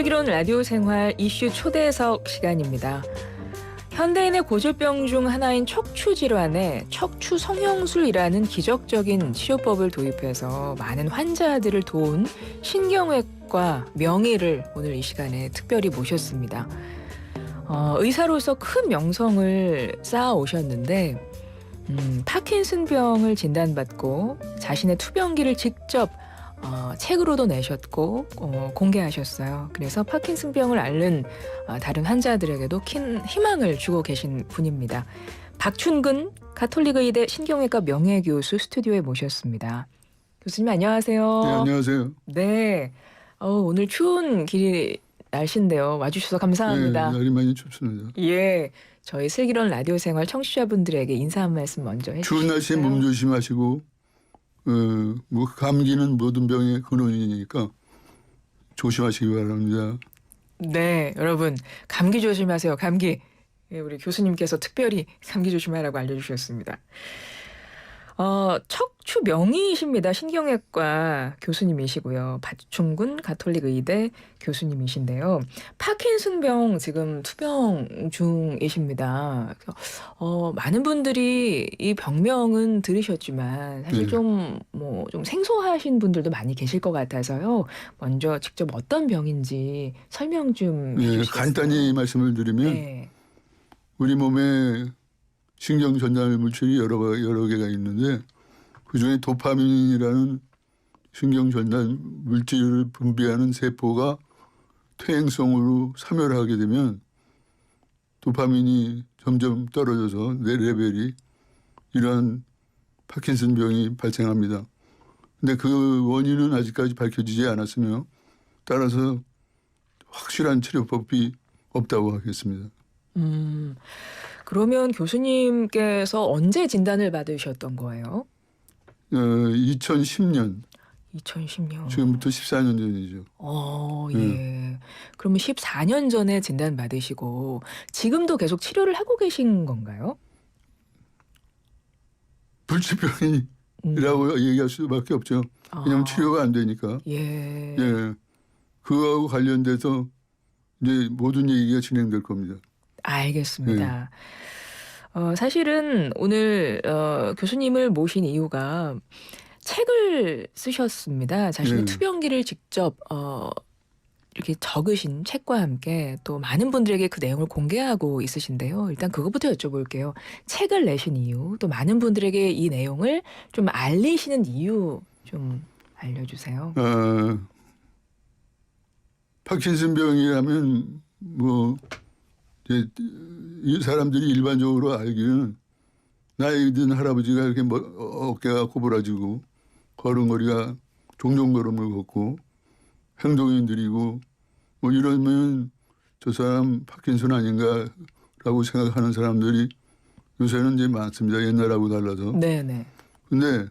슬기로운 라디오 생활 이슈 초대석 시간입니다. 현대인의 고질병 중 하나인 척추 질환에 척추 성형술이라는 기적적인 치료법을 도입해서 많은 환자들을 도운 신경외과 명의를 오늘 이 시간에 특별히 모셨습니다. 의사로서 큰 명성을 쌓아오셨는데 파킨슨병을 진단받고 자신의 투병기를 직접 책으로도 내셨고 공개하셨어요. 그래서 파킨슨병을 앓는 다른 환자들에게도 큰 희망을 주고 계신 분입니다. 박춘근 가톨릭의대 신경외과 명예교수 스튜디오에 모셨습니다. 교수님 안녕하세요. 네, 안녕하세요. 네, 오늘 추운 날씨인데요. 와주셔서 감사합니다. 네, 날이 많이 춥습니다. 예, 저희 슬기로운 라디오 생활 청취자분들에게 인사 한 말씀 먼저 해주시죠. 추운 날씨에 몸 조심하시고 뭐 감기는 모든 병의 근원이니까 조심하시기 바랍니다. 네, 여러분 감기 조심하세요. 감기. 예, 우리 교수님께서 특별히 감기 조심하라고 알려주셨습니다. 척추 명의이십니다. 신경외과 교수님이시고요. 박충근 가톨릭의대 교수님이신데요. 파킨슨병 지금 투병 중이십니다. 많은 분들이 이 병명은 들으셨지만 사실 네. 좀 생소하신 분들도 많이 계실 것 같아서요. 먼저 직접 어떤 병인지 설명 좀 네, 해주시겠어요? 간단히 말씀을 드리면 네. 우리 몸에 신경 전달 물질이 여러 개가 있는데 그중에 도파민이라는 신경 전달 물질을 분비하는 세포가 퇴행성으로 사멸하게 되면 도파민이 점점 떨어져서 뇌 레벨이 이러한 파킨슨병이 발생합니다. 근데 그 원인은 아직까지 밝혀지지 않았으며 따라서 확실한 치료법이 없다고 하겠습니다. 그러면 교수님께서 언제 진단을 받으셨던 거예요? 2010년 2010년. 지금부터 14년 전이죠. 예. 그러면 14년 전에 진단 받으시고 지금도 계속 치료를 하고 계신 건가요? 불치병이라고 얘기할 수밖에 없죠. 왜냐하면 치료가 안 되니까. 예. 예, 그거하고 관련돼서 이제 모든 얘기가 진행될 겁니다. 알겠습니다. 사실은 오늘 교수님을 모신 이유가 책을 쓰셨습니다. 자신의 네. 투병기를 직접 이렇게 적으신 책과 함께 또 많은 분들에게 그 내용을 공개하고 있으신데요. 일단 그것부터 여쭤볼게요. 책을 내신 이유, 또 많은 분들에게 이 내용을 좀 알리시는 이유 좀 알려주세요. 파킨슨병이라면 뭐 이제 이 사람들이 일반적으로 알기는 나이 든 할아버지가 이렇게 어깨가 고부라지고 걸음걸이가 종종걸음을 걷고 행동이 느리고 뭐 이러면 저 사람 파킨슨 아닌가라고 생각하는 사람들이 요새는 이제 많습니다. 옛날하고 달라서. 네네. 근데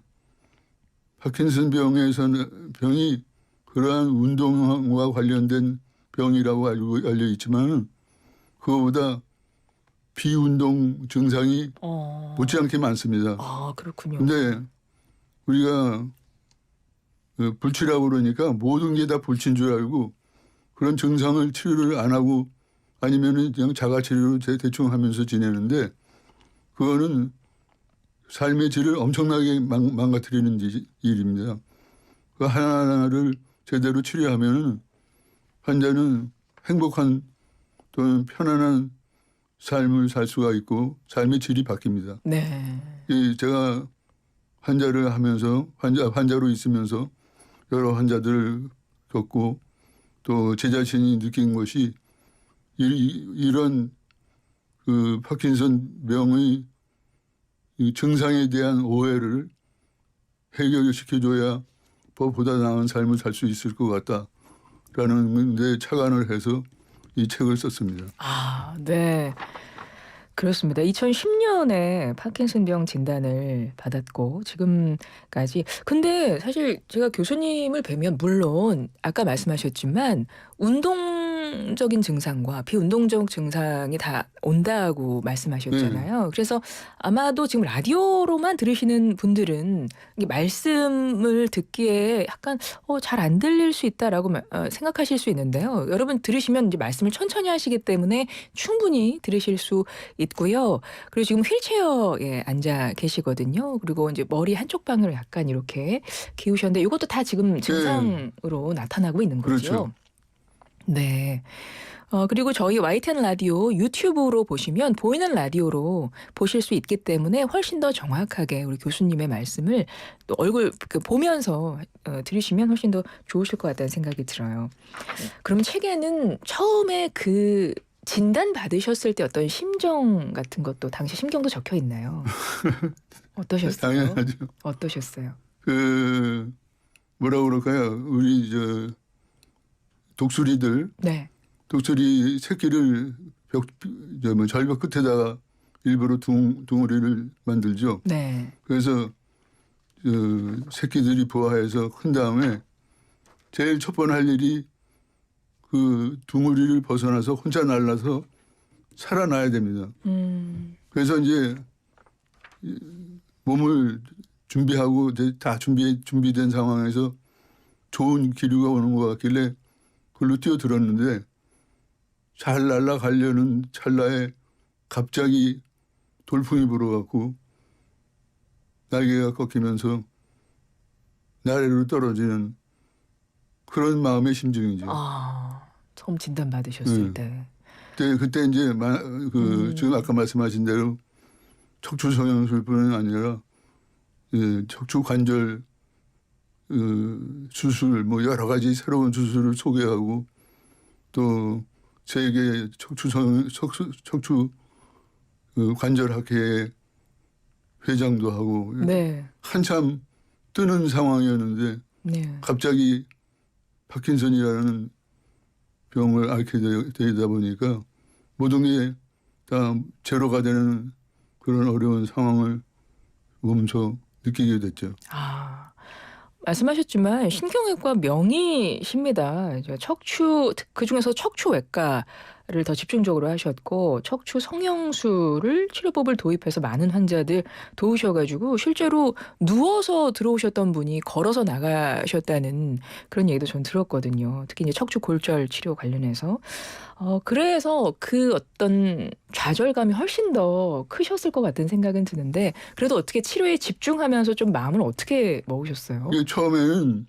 파킨슨병에서는 병이 그러한 운동과 관련된 병이라고 알려 있지만 그거보다 비운동 증상이 못지않게 많습니다. 그렇군요. 근데 우리가 불치라고 그러니까 모든 게 다 불치인 줄 알고 그런 증상을 치료를 안 하고 아니면은 그냥 자가치료로 대충 하면서 지내는데 그거는 삶의 질을 엄청나게 망가뜨리는 일입니다. 그 하나하나를 제대로 치료하면은 환자는 행복한 또는 편안한 삶을 살 수가 있고 삶의 질이 바뀝니다. 네. 제가 환자를 하면서 환자로 있으면서 여러 환자들을 겪고 또 제 자신이 느낀 것이 이런 그 파킨슨 병의 이 증상에 대한 오해를 해결시켜줘야 보다 나은 삶을 살 수 있을 것 같다라는 데 착안을 해서 이 책을 썼습니다. 네. 그렇습니다. 2010년에 파킨슨병 진단을 받았고 지금까지. 근데 사실 제가 교수님을 뵈면 물론 아까 말씀하셨지만 운동 운동적인 증상과 비운동적 증상이 다 온다고 말씀하셨잖아요. 그래서 아마도 지금 라디오로만 들으시는 분들은 이 말씀을 듣기에 약간 잘 안 들릴 수 있다라고 생각하실 수 있는데요. 여러분 들으시면 이제 말씀을 천천히 하시기 때문에 충분히 들으실 수 있고요. 그리고 지금 휠체어에 앉아 계시거든요. 그리고 이제 머리 한쪽 방향으로 약간 이렇게 기우셨는데 이것도 다 지금 증상으로 나타나고 있는 거죠. 그렇죠. 네. 그리고 저희 YTN 라디오 유튜브로 보시면 보이는 라디오로 보실 수 있기 때문에 훨씬 더 정확하게 우리 교수님의 말씀을 또 얼굴 보면서 들으시면 훨씬 더 좋으실 것 같다는 생각이 들어요. 그럼 책에는 처음에 그 진단 받으셨을 때 어떤 심정 같은 것도 당시 심경도 적혀 있나요? 어떠셨어요? 당연하죠. 어떠셨어요? 뭐라 그럴까요? 우리 독수리들 네. 독수리 새끼를 절벽 끝에다가 일부러 둥어리를 만들죠. 네. 그래서 새끼들이 부화해서 큰 다음에 제일 첫 번 할 일이 그 둥어리를 벗어나서 혼자 날아서 살아나야 됩니다. 그래서 이제 몸을 준비하고 이제 다 준비된 상황에서 좋은 기류가 오는 것 같길래 그걸로 뛰어들었는데 잘 날아가려는 찰나에 갑자기 돌풍이 불어갖고 날개가 꺾이면서 나래로 떨어지는 그런 마음의 심정이죠. 처음 진단 받으셨을 때. 그때 이제 지금 아까 말씀하신 대로 척추 성형술뿐만 아니라 척추 관절 수술 뭐 여러 가지 새로운 수술을 소개하고 또 세계 척추 관절학회 회장도 하고 네. 한참 뜨는 상황이었는데 네. 갑자기 파킨슨이라는 병을 앓게 되다 보니까 모든 게 다 제로가 되는 그런 어려운 상황을 몸소 느끼게 됐죠. 말씀하셨지만 신경외과 명의십니다. 척추 그중에서 척추외과를 더 집중적으로 하셨고 척추 성형술을 치료법을 도입해서 많은 환자들 도우셔가지고 실제로 누워서 들어오셨던 분이 걸어서 나가셨다는 그런 얘기도 전 들었거든요. 특히 이제 척추 골절 치료 관련해서. 그래서 그 어떤 좌절감이 훨씬 더 크셨을 것 같은 생각은 드는데 그래도 어떻게 치료에 집중하면서 좀 마음을 어떻게 먹으셨어요? 이게 처음에는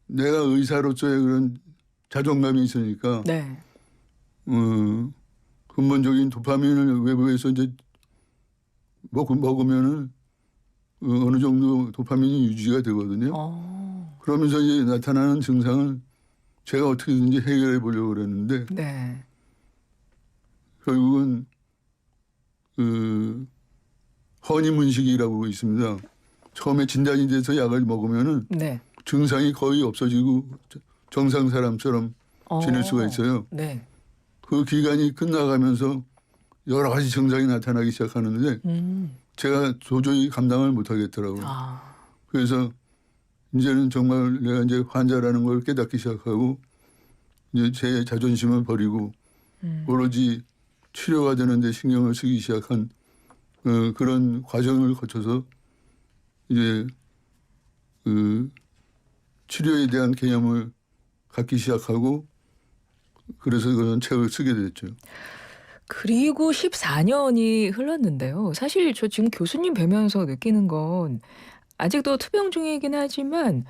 내가 의사로서의 그런 자존감이 있으니까 네. 근본적인 도파민을 외부에서 이제 먹으면은 어느 정도 도파민이 유지가 되거든요. 그러면서 이제 나타나는 증상을 제가 어떻게든지 해결해 보려고 그랬는데 네. 결국은 허니문식이라고 있습니다. 처음에 진단이 돼서 약을 먹으면은 네. 증상이 거의 없어지고 정상 사람처럼 지낼 수가 있어요. 네. 그 기간이 끝나가면서 여러 가지 증상이 나타나기 시작하는데 제가 도저히 감당을 못 하겠더라고요. 그래서 이제는 정말 내가 이제 환자라는 걸 깨닫기 시작하고 이제 제 자존심을 버리고 오로지 치료가 되는데 신경을 쓰기 시작한 그런 과정을 거쳐서 이제 치료에 대한 개념을 갖기 시작하고 그래서 그런 책을 쓰게 됐죠. 그리고 14년이 흘렀는데요. 사실 저 지금 교수님 뵈면서 느끼는 건 아직도 투병 중이긴 하지만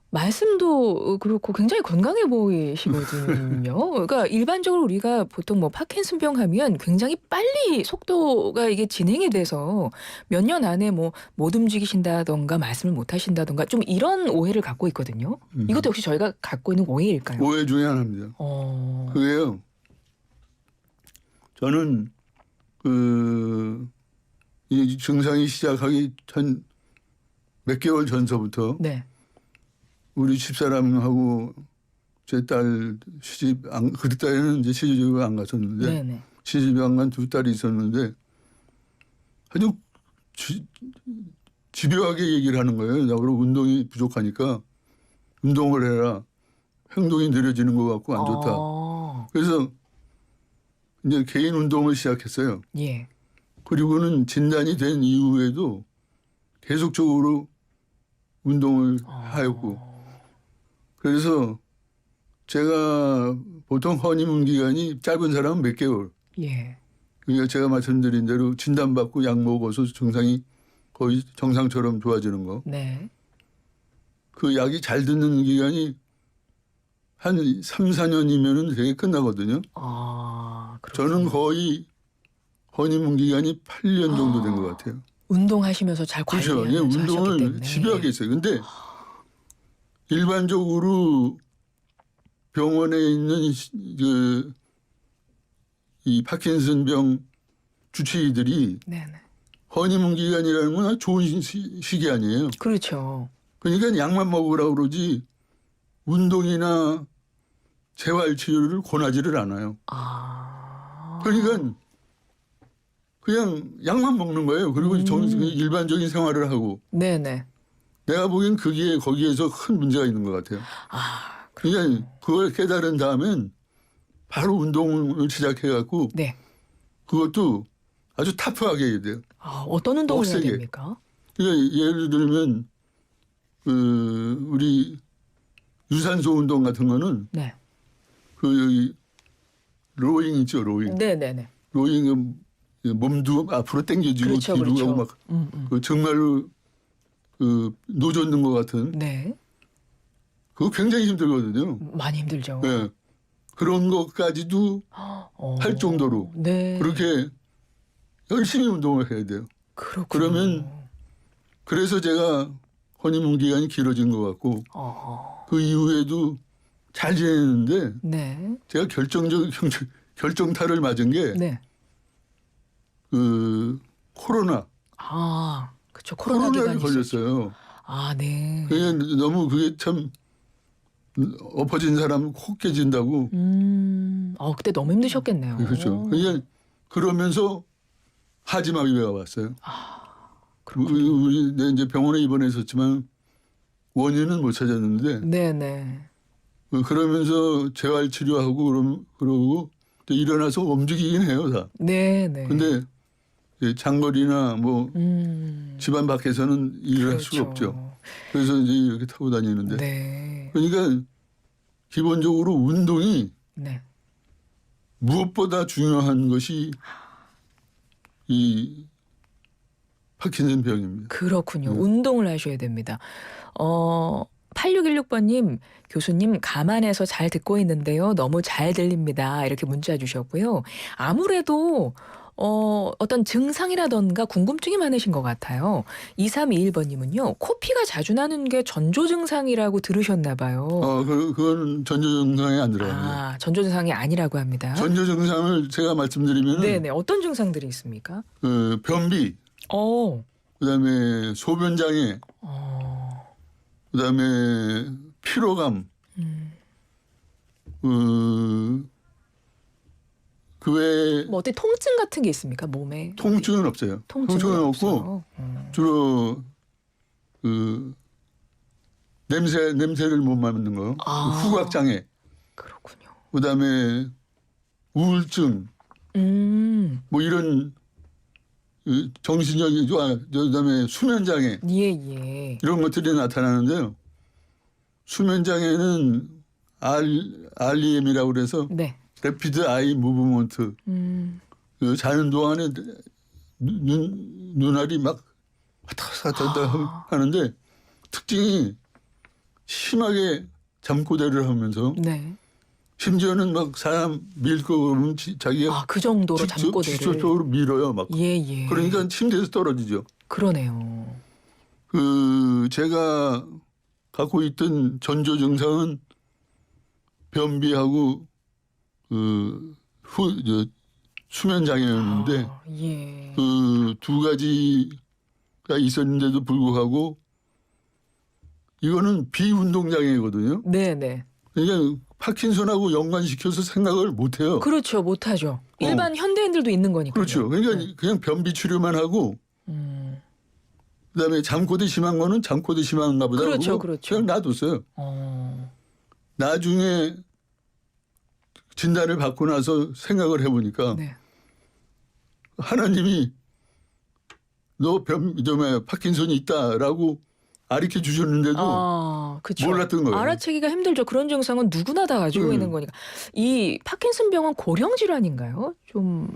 말씀도 그렇고 굉장히 건강해 보이시거든요. 그러니까 일반적으로 우리가 보통 뭐 파킨슨병 하면 굉장히 빨리 속도가 이게 진행이 돼서 몇 년 안에 뭐 못 움직이신다던가 말씀을 못 하신다던가 좀 이런 오해를 갖고 있거든요. 이것도 역시 저희가 갖고 있는 오해일까요? 오해 중에 하나입니다. 그게요. 저는 이 증상이 시작하기 한 몇 개월 전서부터 네. 우리 집사람하고 제 딸 그때는 이제 시집을 안 갔었는데 네네. 시집에 안 간 두 딸이 있었는데 아주 집요하게 얘기를 하는 거예요. 나보고 운동이 부족하니까 운동을 해라. 행동이 느려지는 것 같고 안 좋다. 그래서 이제 개인 운동을 시작했어요. 예. 그리고는 진단이 된 이후에도 계속적으로 운동을 하였고 그래서 제가 보통 허니문 기간이 짧은 사람은 몇 개월. 예. 그러니까 제가 말씀드린 대로 진단받고 약 먹어서 증상이 거의 정상처럼 좋아지는 거. 네. 그 약이 잘 듣는 기간이 한 3, 4년이면은 되게 끝나거든요. 그렇군요. 저는 거의 허니문 기간이 8년 정도 된 것 같아요. 운동하시면서 잘 그렇죠. 예, 관리하면서 하셨기 운동을 때문에. 집요하게 했어요. 근데 일반적으로 병원에 있는 이 파킨슨병 주치의들이 네네. 허니문 기간이라는 건 아주 좋은 시기 아니에요. 그렇죠. 그러니까 약만 먹으라고 그러지 운동이나 재활 치료를 권하지를 않아요. 그러니까 그냥 약만 먹는 거예요. 그리고 일반적인 생활을 하고. 네네. 내가 보기엔 그게 거기에서 큰 문제가 있는 것 같아요. 그러니까 그걸 깨달은 다음엔 바로 운동을 시작해갖고 네. 그것도 아주 타프하게 해야 돼요. 어떤 운동을 해야 빡세게. 됩니까? 그러니까 예를 들면 우리 유산소 운동 같은 거는 네. 여기 로잉 있죠, 로잉. 네네네. 로잉은 몸도 앞으로 당겨지고 그렇죠, 뒤로 그렇죠. 하고 막 정말로 노젓 넣는 것 같은 네. 그거 굉장히 힘들거든요. 많이 힘들죠. 네. 그런 것까지도 할 정도로 네. 그렇게 열심히 운동을 해야 돼요. 그렇군요. 그러면 그래서 제가 허니문 기간이 길어진 것 같고 그 이후에도 잘 지내는데 네. 제가 결정타를 맞은 게 네. 코로나. 그렇죠. 코로나 코로나에 기간이 걸렸어요. 네. 그게 너무 그게 참 엎어진 사람 코 깨진다고. 그때 너무 힘드셨겠네요. 그렇죠. 그러니까 그러면서 하지마비가 왔어요. 우리 이제 병원에 입원했었지만 원인은 못 찾았는데 네네. 그러면서 재활 치료하고 그러고 또 일어나서 움직이긴 해요 다. 네네. 근데 장거리나 뭐 집안 밖에서는 일을 할 수가 그렇죠. 없죠. 그래서 이제 이렇게 타고 다니는데. 네. 그러니까 기본적으로 운동이 네. 무엇보다 중요한 것이 이 파킨슨 병입니다. 그렇군요. 운동을 하셔야 됩니다. 8616번님, 교수님 감안해서 잘 듣고 있는데요. 너무 잘 들립니다. 이렇게 문자 주셨고요. 아무래도 어떤 증상이라던가 궁금증이 많으신 것 같아요. 2321번님은요. 코피가 자주 나는 게 전조 증상이라고 들으셨나 봐요. 그건 전조 증상에 안 들어갑니다. 전조 증상이 아니라고 합니다. 전조 증상을 제가 말씀드리면 네네. 어떤 증상들이 있습니까? 변비, 그다음에 소변 장애, 그다음에 피로감, 그 외에 뭐 어떤 통증 같은 게 있습니까? 몸에? 통증은 없어요. 통증은 없고 주로 냄새를 못 맡는 거, 후각 장애, 그렇군요. 그다음에 우울증, 뭐 이런 정신적인 그다음에 수면 장애 예. 이런 것들이 나타나는데요. 수면 장애는 REM이라고 그래서 네. 래피드 아이 무브먼트. 자는 동안에 눈알이 막 왔다 갔다 하는데 특징이 심하게 잠꼬대를 하면서 네. 심지어는 막 사람 밀고 그러면 자기가 그 정도로 잠꼬대를. 직접적으로 밀어요. 막. 예. 그러니까 침대에서 떨어지죠. 그러네요. 제가 갖고 있던 전조 증상은 변비하고 수면 장애였는데 예. 그 두 가지가 있었는데도 불구하고 이거는 비운동 장애거든요. 네네. 그러니까 파킨슨하고 연관시켜서 생각을 못 해요. 그렇죠. 못하죠. 일반 현대인들도 있는 거니까요. 그렇죠. 그러니까 그냥 변비 치료만 하고 그다음에 잠꼬대 심한 거는 잠꼬대 심한가 보다. 그렇죠, 그러고 그렇죠. 그냥 놔뒀어요. 나중에 진단을 받고 나서 생각을 해보니까 네. 하나님이 너 파킨슨이 있다라고 가르쳐 주셨는데도 그쵸. 몰랐던 거예요. 알아채기가 힘들죠. 그런 증상은 누구나 다 가지고 있는 거니까. 이 파킨슨 병은 고령 질환인가요? 좀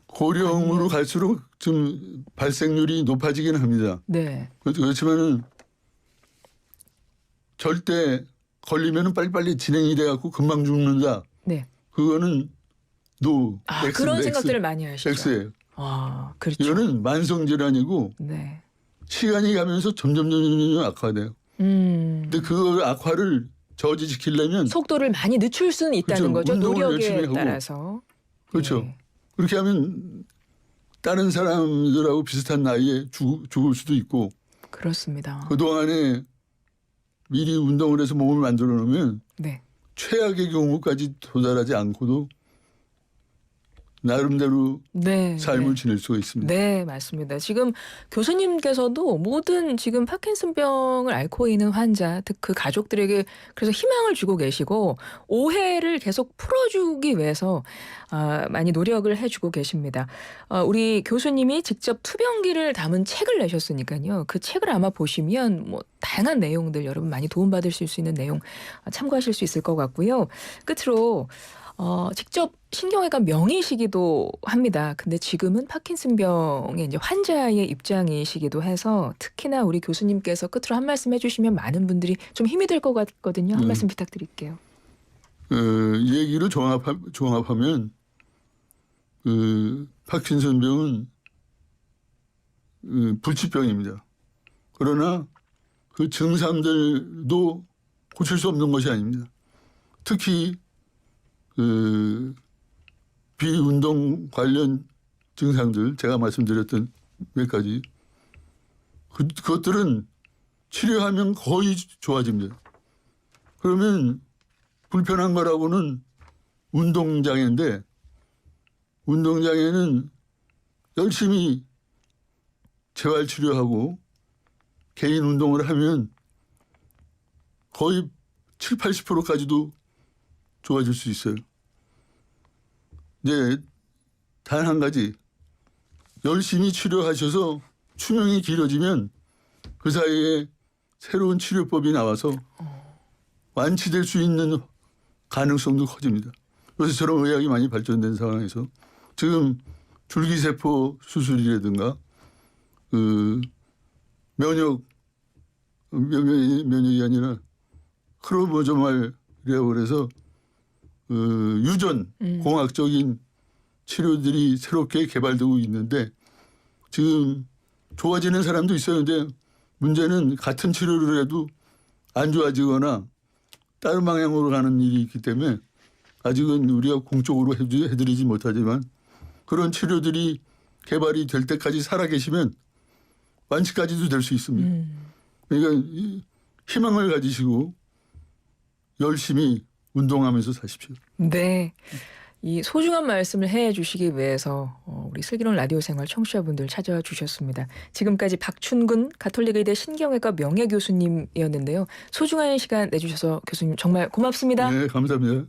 고령으로 아니면- 갈수록 좀 발생률이 높아지긴 합니다. 네. 그렇지만은 절대 걸리면은 빨리빨리 진행이 돼갖고 금방 죽는다. 네. 그거는 X입니다. 그런 생각들을 많이 하시죠. X예요. 그렇죠. 이거는 만성 질환이고 네. 시간이 가면서 점점 악화돼요. 근데 그 악화를 저지시키려면 속도를 많이 늦출 수는 있다는 그렇죠. 거죠. 운동을 열심히 노력에 하고. 따라서. 그렇죠. 네. 그렇게 하면 다른 사람들하고 비슷한 나이에 죽을 수도 있고 그렇습니다. 그동안에 미리 운동을 해서 몸을 만들어 놓으면 네. 최악의 경우까지 도달하지 않고도 나름대로 네. 삶을 네. 지낼 수가 있습니다. 네, 맞습니다. 지금 교수님께서도 모든 지금 파킨슨병을 앓고 있는 환자, 그 가족들에게 그래서 희망을 주고 계시고 오해를 계속 풀어주기 위해서 많이 노력을 해주고 계십니다. 우리 교수님이 직접 투병기를 담은 책을 내셨으니까요. 그 책을 아마 보시면 뭐 다양한 내용들 여러분 많이 도움받을 수 있는 내용 참고하실 수 있을 것 같고요. 끝으로 직접 신경외과 명의시기도 합니다. 근데 지금은 파킨슨병의 이제 환자의 입장이시기도 해서 특히나 우리 교수님께서 끝으로 한 말씀 해주시면 많은 분들이 좀 힘이 될 것 같거든요. 한 말씀 부탁드릴게요. 얘기를 종합하면 파킨슨병은 불치병입니다. 그러나 그 증상들도 고칠 수 없는 것이 아닙니다. 특히 비운동 관련 증상들 제가 말씀드렸던 몇 가지 그것들은 치료하면 거의 좋아집니다. 그러면 불편한 거라고는 운동장애인데 운동장애는 열심히 재활치료하고 개인 운동을 하면 거의 7, 80%까지도 좋아질 수 있어요. 이제 단 한 가지 열심히 치료하셔서 수명이 길어지면 그 사이에 새로운 치료법이 나와서 완치될 수 있는 가능성도 커집니다. 요새 저런 의학이 많이 발전된 상황에서 지금 줄기세포 수술이라든가 면역이 아니라 크로모조말이라고 그래서 유전 공학적인 치료들이 새롭게 개발되고 있는데 지금 좋아지는 사람도 있어요. 근데 문제는 같은 치료를 해도 안 좋아지거나 다른 방향으로 가는 일이 있기 때문에 아직은 우리가 공적으로 해드리지 못하지만 그런 치료들이 개발이 될 때까지 살아계시면 완치까지도 될 수 있습니다. 그러니까 희망을 가지시고 열심히 운동하면서 사십시오. 네. 이 소중한 말씀을 해주시기 위해서 우리 슬기로운 라디오 생활 청취자분들 찾아와 주셨습니다. 지금까지 박춘근 가톨릭의대 신경외과 명예교수님이었는데요. 소중한 시간 내주셔서 교수님 정말 고맙습니다. 네, 감사합니다.